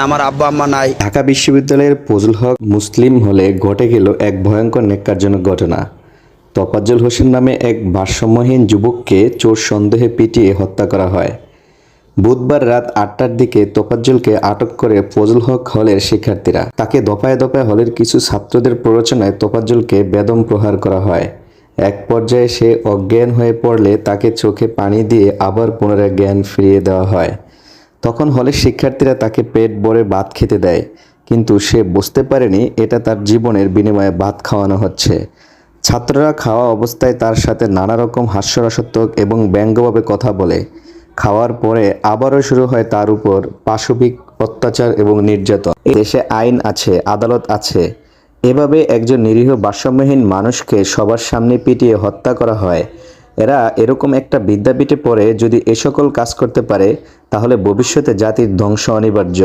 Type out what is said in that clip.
আমার আব্বা আম্মা নাই। ঢাকা বিশ্ববিদ্যালয়ের ফজল হক মুসলিম হলে ঘটে গেল এক ভয়ঙ্কর ন্যাক্কারজনক ঘটনা। তোফাজ্জল হোসেন নামে এক ভারসাম্যহীন যুবককে চোর সন্দেহে পিটিয়ে হত্যা করা হয়। বুধবার রাত ৮টার দিকে তোফাজ্জলকে আটক করে ফজল হক হলের শিক্ষার্থীরা। তাকে দফায় দফায় হলের কিছু ছাত্রদের প্ররোচনায় তোফাজ্জলকে বেদম প্রহার করা হয়। এক পর্যায়ে সে অজ্ঞান হয়ে পড়লে তাকে চোখে পানি দিয়ে আবার পুনরায় জ্ঞান ফিরিয়ে দেওয়া হয়। তখন হলের শিক্ষার্থীরা তাকে পেট ভরে ভাত খেতে দেয়, কিন্তু সে বুঝতে পারেনি এটা তার জীবনের বিনিময়ে ভাত খাওয়ানো হচ্ছে। ছাত্ররা খাওয়া অবস্থায় তার সাথে নানা রকম হাস্যরসাত্মক এবং ব্যঙ্গভাবে কথা বলে। খাওয়ার পরে আবারও শুরু হয় তার উপর পাশবিক অত্যাচার এবং নির্যাতন। এ দেশে আইন আছে, আদালত আছে, এভাবে একজন নিরীহ ভারসাম্যহীন মানুষকে সবার সামনে পিটিয়ে হত্যা করা হয়। এরা এরকম একটা বিদ্যাপীঠে পড়ে যদি এ সকল কাজ করতে পারে, তাহলে ভবিষ্যতে জাতির ধ্বংস অনিবার্য।